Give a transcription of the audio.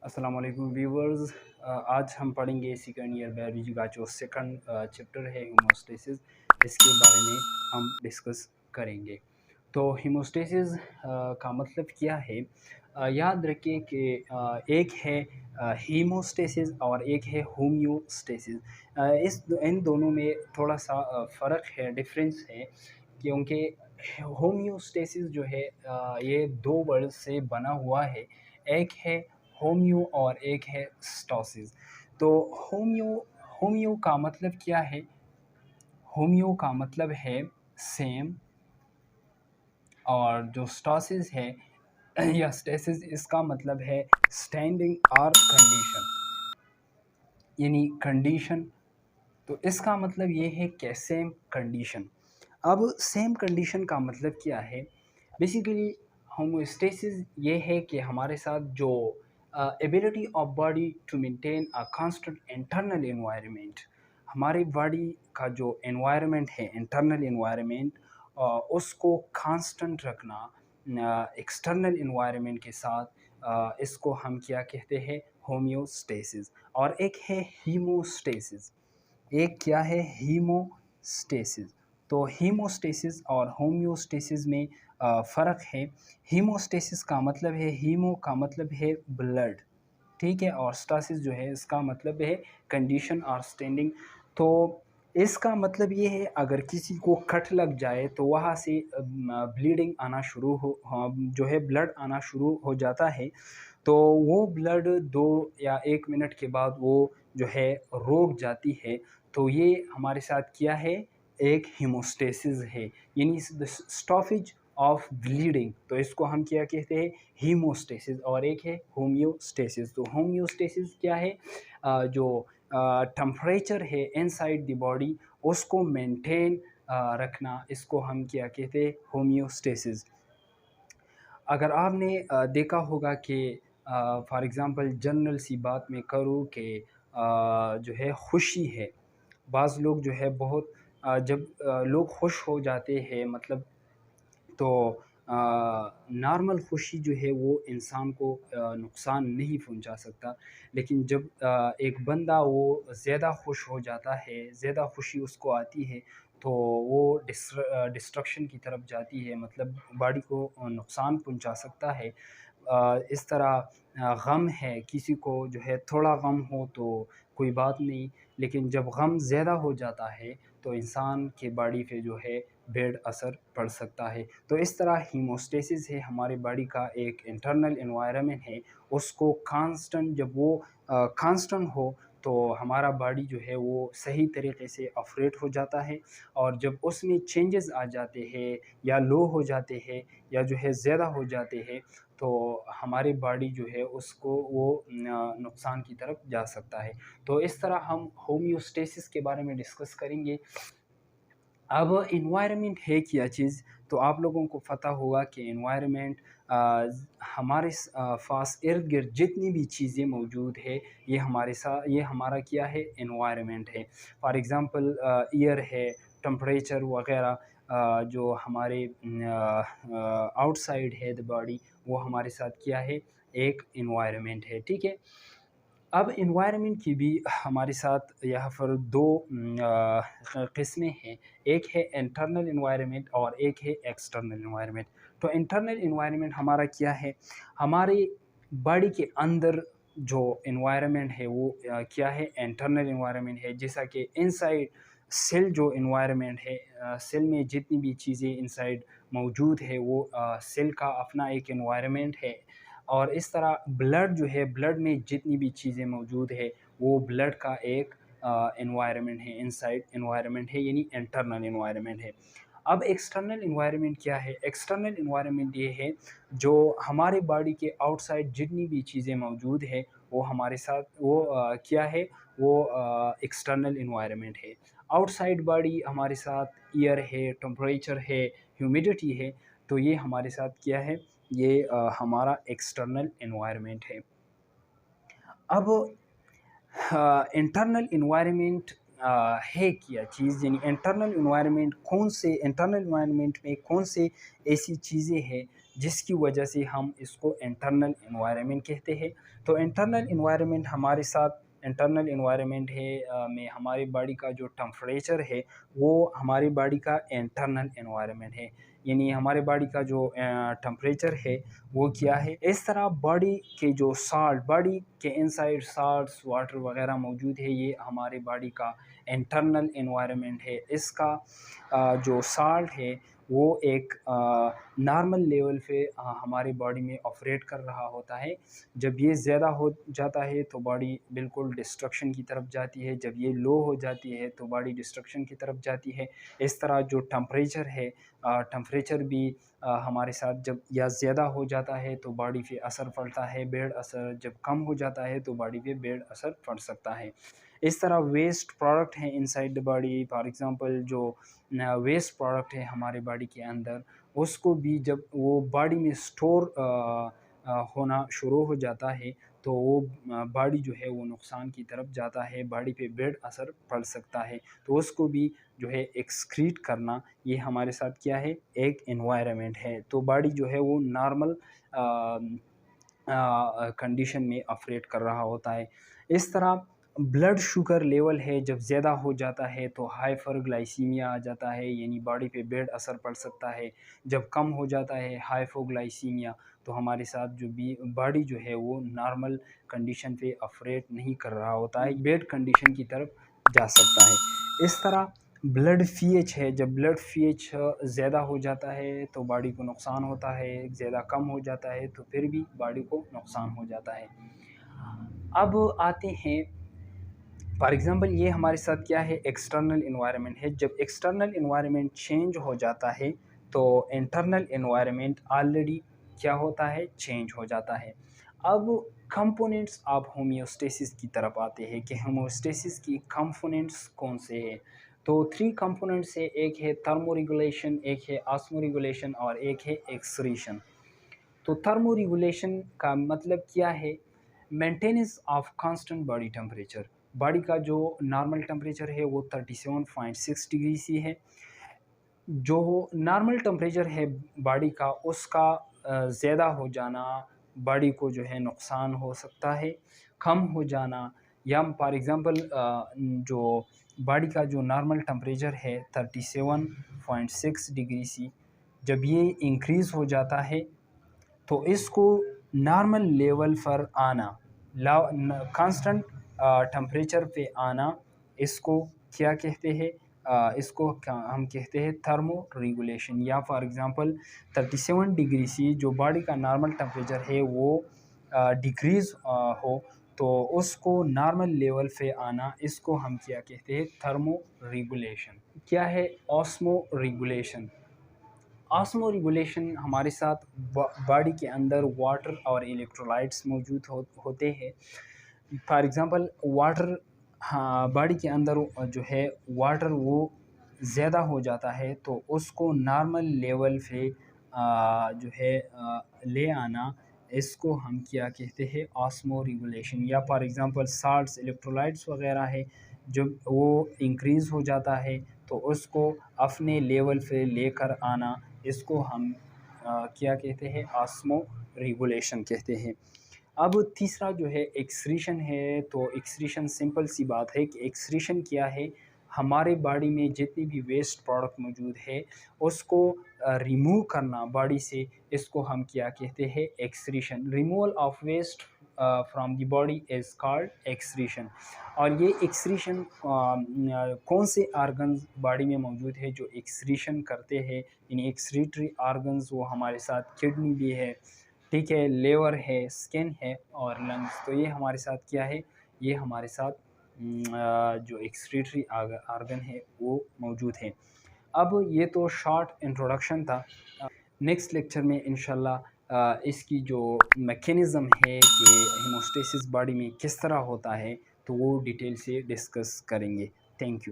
अस्सलाम वालेकुम व्यूवर्स। आज हम पढ़ेंगे सेकंड ईयर बायोलॉजी का जो सेकंड चैप्टर है हीमोस्टेसिस। इसके बारे में हम डिस्कस करेंगे। तो हीमोस्टेसिस का मतलब क्या है? याद रखिए कि एक है हीमोस्टेसिस और एक है होमियोस्टेसिस। इन दोनों में थोड़ा सा फ़र्क है, डिफरेंस है, क्योंकि होमियोस्टेसिस जो है ये दो वर्ड से बना हुआ है। एक है होमियो और एक है स्टोसिस। तो होमियो होमियो का मतलब क्या है? होमियो का मतलब है सेम, और जो स्टोसिस है या स्टेसिस, इसका मतलब है स्टैंडिंग और कंडीशन, यानी कंडीशन। तो इसका मतलब ये है कि सेम कंडीशन। अब सेम कंडीशन का मतलब क्या है? बेसिकली होमोस्टेसिस ये है कि हमारे साथ जो ability of body to maintain a constant internal environment, हमारी बॉडी का जो एनवायरनमेंट है, इंटरनल एनवायरनमेंट, उसको कांस्टेंट रखना एक्सटर्नल एनवायरनमेंट के साथ, इसको हम क्या कहते हैं? होमियोस्टेसिस। और एक है हीमोस्टेसिस। एक क्या है? हीमोस्टेसिस। तो हीमोस्टेसिस और होमियोस्टेसिस में फ़र्क है। हीमोस्टेसिस का मतलब है, हीमो का मतलब है ब्लड, ठीक है, और स्टासिस जो है इसका मतलब है कंडीशन और स्टैंडिंग। तो इसका मतलब ये है, अगर किसी को कट लग जाए तो वहाँ से ब्लीडिंग आना शुरू हो, जो है ब्लड आना शुरू हो जाता है। तो वो ब्लड 2 या 1 मिनट के बाद वो जो है रुक जाती है। तो ये हमारे साथ क्या है? एक हीमोस्टेसिस है, यानी स्टॉपेज ऑफ ब्लीडिंग। तो इसको हम क्या कहते हैं? हीमोस्टेसिस। और एक है होमियोस्टेसिस। तो होमियोस्टेसिस क्या है? जो टेम्परेचर है इनसाइड द बॉडी, उसको मेंटेन रखना, इसको हम क्या कहते हैं? होमियोस्टेसिस। अगर आपने देखा होगा कि फॉर एग्ज़ाम्पल जनरल सी बात मैं करूँ कि जो है खुशी है, बाज़ लोग जो है बहुत जब लोग खुश हो जाते हैं, मतलब, तो नॉर्मल खुशी जो है वो इंसान को नुकसान नहीं पहुंचा सकता। लेकिन जब एक बंदा वो ज़्यादा खुश हो जाता है, ज़्यादा खुशी उसको आती है, तो वो डिस्ट्रक्शन की तरफ जाती है, मतलब बॉडी को नुकसान पहुंचा सकता है। इस तरह गम है, किसी को जो है थोड़ा गम हो तो कोई बात नहीं, लेकिन जब गम ज़्यादा हो जाता है तो इंसान के बॉडी पे जो है बैड असर पड़ सकता है। तो इस तरह हीमोस्टेसिस है, हमारी बॉडी का एक इंटरनल एनवायरनमेंट है, उसको कांस्टेंट, जब वो कांस्टेंट हो तो हमारा बॉडी जो है वो सही तरीके से ऑपरेट हो जाता है। और जब उसमें चेंजेस आ जाते हैं, या लो हो जाते हैं, या जो है ज़्यादा हो जाते हैं, तो हमारी बॉडी जो है उसको वो नुकसान की तरफ जा सकता है। तो इस तरह हम होमियोस्टेसिस के बारे में डिस्कस करेंगे। अब इन्वायरमेंट है क्या चीज़? तो आप लोगों को पता होगा कि इन्वायरमेंट हमारे पास इर्द गिर्द जितनी भी चीज़ें मौजूद है, ये हमारे साथ, ये हमारा क्या है? इन्वायरमेंट है। फॉर एग्ज़ाम्पल एयर है, टेम्परेचर वगैरह, जो हमारे आउटसाइड है द बॉडी, वो हमारे साथ क्या है? एक इन्वायरमेंट है, ठीक है। अब इन्वायरमेंट की भी हमारे साथ यहाँ पर दो किस्में हैं। एक है इंटरनल इन्वायरमेंट और एक है एक्सटर्नल इन्वायरमेंट। तो इंटरनल इन्वायरमेंट हमारा क्या है? हमारी बॉडी के अंदर जो इन्वायरमेंट है वो क्या है? इंटरनल इन्वायरमेंट है। जैसा कि इनसाइड सेल जो इन्वायरमेंट है, सेल में जितनी भी चीज़ें इनसाइड मौजूद है, वो सेल का अपना एक इन्वायरमेंट है। और इस तरह ब्लड जो है, ब्लड में जितनी भी चीज़ें मौजूद है, वो ब्लड का एक एनवायरनमेंट है, इनसाइड एनवायरनमेंट है, यानी इंटरनल एनवायरनमेंट है। अब एक्सटर्नल एनवायरनमेंट क्या है? एक्सटर्नल एनवायरनमेंट ये है, जो हमारे बॉडी के आउटसाइड जितनी भी चीज़ें मौजूद है, वो हमारे साथ वो क्या है? वो एक्सटर्नल एनवायरनमेंट है। आउटसाइड बॉडी हमारे साथ एयर है, टेम्परेचर है, ह्यूमिडिटी है। तो ये हमारे साथ क्या है? ये हमारा एक्सटर्नल एनवायरनमेंट है। अब इंटरनल एनवायरनमेंट है क्या चीज़? यानी इंटरनल एनवायरनमेंट में कौन से ऐसी चीज़ें हैं جس کی وجہ سے ہم اس کو انٹرنل انوائرمنٹ کہتے ہیں۔ تو انٹرنل انوائرمنٹ ہمارے ساتھ انٹرنل انوائرمنٹ ہے میں ہماری باڈی کا جو ٹمپریچر ہے وہ ہماری باڈی کا انٹرنل انوائرمنٹ ہے، یعنی ہمارے باڈی کا جو ٹمپریچر ہے وہ کیا ہے۔ اس طرح باڈی کے جو سالٹ، باڈی کے انسائڈ سالٹس واٹر وغیرہ موجود ہے، یہ ہمارے باڈی کا انٹرنل انوائرمنٹ ہے۔ اس کا جو سالٹ ہے وہ ایک نارمل لیول پہ ہماری باڈی میں آپریٹ کر رہا ہوتا ہے۔ جب یہ زیادہ ہو جاتا ہے تو باڈی بالکل ڈسٹرکشن کی طرف جاتی ہے، جب یہ لو ہو جاتی ہے تو باڈی ڈسٹرکشن کی طرف جاتی ہے۔ اس طرح جو ٹمپریچر ہے، ٹمپریچر بھی ہمارے ساتھ جب یا زیادہ ہو جاتا ہے تو باڈی پہ اثر پڑتا ہے، بیڈ اثر، جب کم ہو جاتا ہے تو باڈی پہ بیڈ اثر پڑ سکتا ہے۔ اس طرح ویسٹ پروڈکٹ ہیں inside the body, for example جو ویسٹ پروڈکٹ ہے ہمارے باڈی کے اندر، اس کو بھی جب وہ باڈی میں سٹور ہونا شروع ہو جاتا ہے تو وہ باڈی جو ہے وہ نقصان کی طرف جاتا ہے، باڈی پہ بیڈ اثر پڑ سکتا ہے، تو اس کو بھی جو ہے ایکسکریٹ کرنا، یہ ہمارے ساتھ کیا ہے، ایک انوائرمنٹ ہے۔ تو باڈی جو ہے وہ نارمل کنڈیشن میں آپریٹ کر رہا ہوتا ہے۔ اس طرح بلڈ شوگر لیول ہے، جب زیادہ ہو جاتا ہے تو ہائپر گلائسیمیا آ جاتا ہے، یعنی باڈی پہ بیڈ اثر پڑ سکتا ہے۔ جب کم ہو جاتا ہے ہائپو گلائسیمیا تو ہمارے ساتھ جو بھی باڈی جو ہے وہ نارمل کنڈیشن پہ آپریٹ نہیں کر رہا ہوتا ہے، بیڈ کنڈیشن کی طرف جا سکتا ہے۔ اس طرح بلڈ پی ایچ ہے، جب بلڈ پی ایچ زیادہ ہو جاتا ہے تو باڈی کو نقصان ہوتا ہے، زیادہ کم ہو جاتا ہے تو پھر بھی باڈی کو نقصان ہو جاتا ہے۔ اب آتے ہیں فار ایگزامپل یہ ہمارے ساتھ کیا ہے، ایکسٹرنل انوائرمنٹ ہے۔ جب ایکسٹرنل انوائرمنٹ چینج ہو جاتا ہے تو انٹرنل انوائرمنٹ آلریڈی کیا ہوتا ہے، چینج ہو جاتا ہے۔ اب کمپوننٹس آف ہومیوسٹیسس کی طرف آتے ہیں کہ ہومیوسٹیسس کی کمپوننٹس کون سے ہیں۔ تو 3 کمپوننٹس ہے، ایک ہے تھرمو ریگولیشن، ایک ہے آسمو ریگولیشن اور ایک ہے ایکسکریشن۔ تو تھرمو ریگولیشن کا مطلب کیا ہے، maintenance of constant body temperature. Body کا جو نارمل ٹمپریچر ہے وہ 37.6 ڈگری سی ہے۔ جو نارمل ٹمپریچر ہے باڈی کا، اس کا زیادہ ہو جانا باڈی کو جو ہے نقصان ہو سکتا ہے، کم ہو جانا، یا فار ایگزامپل جو باڈی کا جو نارمل ٹمپریچر ہے 37.6 ڈگری سی، جب یہ انکریز ہو جاتا ہے تو اس کو نارمل لیول پر آنا، کانسٹنٹ ٹمپریچر پہ آنا، اس کو کیا کہتے ہیں، اس کو ہم کہتے ہیں تھرمو ریگولیشن۔ یا فار ایگزامپل 37 ڈگری سی جو باڈی کا نارمل ٹمپریچر ہے وہ ڈیکریز ہو تو اس کو نارمل لیول پہ آنا، اس کو ہم کیا کہتے ہیں، تھرمو ریگولیشن۔ کیا ہے آسمو ریگولیشن؟ آسمو ریگولیشن ہمارے ساتھ باڈی کے اندر واٹر اور الیکٹرولائٹس موجود ہوتے ہیں۔ فار ایگزامپل واٹر، باڈی کے اندر جو ہے واٹر وہ زیادہ ہو جاتا ہے تو اس کو نارمل لیول پہ جو ہے لے آنا، اس کو ہم کیا کہتے ہیں، آسمو ریگولیشن۔ یا فار ایگزامپل سالٹس، الیکٹرولائٹس وغیرہ ہے، جب وہ انکریز ہو جاتا ہے تو اس کو اپنے لیول پہ لے کر آنا، اس کو ہم کیا کہتے ہیں، آسمو ریگولیشن کہتے ہیں۔ اب تیسرا جو ہے ایکسکریشن ہے۔ تو ایکسکریشن سمپل سی بات ہے کہ ایکسکریشن کیا ہے، ہمارے باڈی میں جتنی بھی ویسٹ پروڈکٹ موجود ہے اس کو ریموو کرنا باڈی سے، اس کو ہم کیا کہتے ہیں، excretion. Removal of waste from the body is called excretion. اور یہ ایکسکریشن کون سے آرگنز باڈی میں موجود ہے جو ایکسکریشن کرتے ہیں، یعنی ایکسکریٹری آرگنز، وہ ہمارے ساتھ کڈنی بھی ہے، ٹھیک ہے، لیور ہے، اسکن ہے اور لنگس۔ تو یہ ہمارے ساتھ کیا ہے، یہ ہمارے ساتھ جو ایکسکریٹری آرگن ہے وہ موجود ہے۔ اب یہ تو شارٹ انٹروڈکشن تھا۔ نیکسٹ لیکچر میں انشاءاللہ اس کی جو میکینزم ہے کہ ہیموسٹیسس باڈی میں کس طرح ہوتا ہے تو وہ ڈیٹیل سے ڈسکس کریں گے۔ Thank you.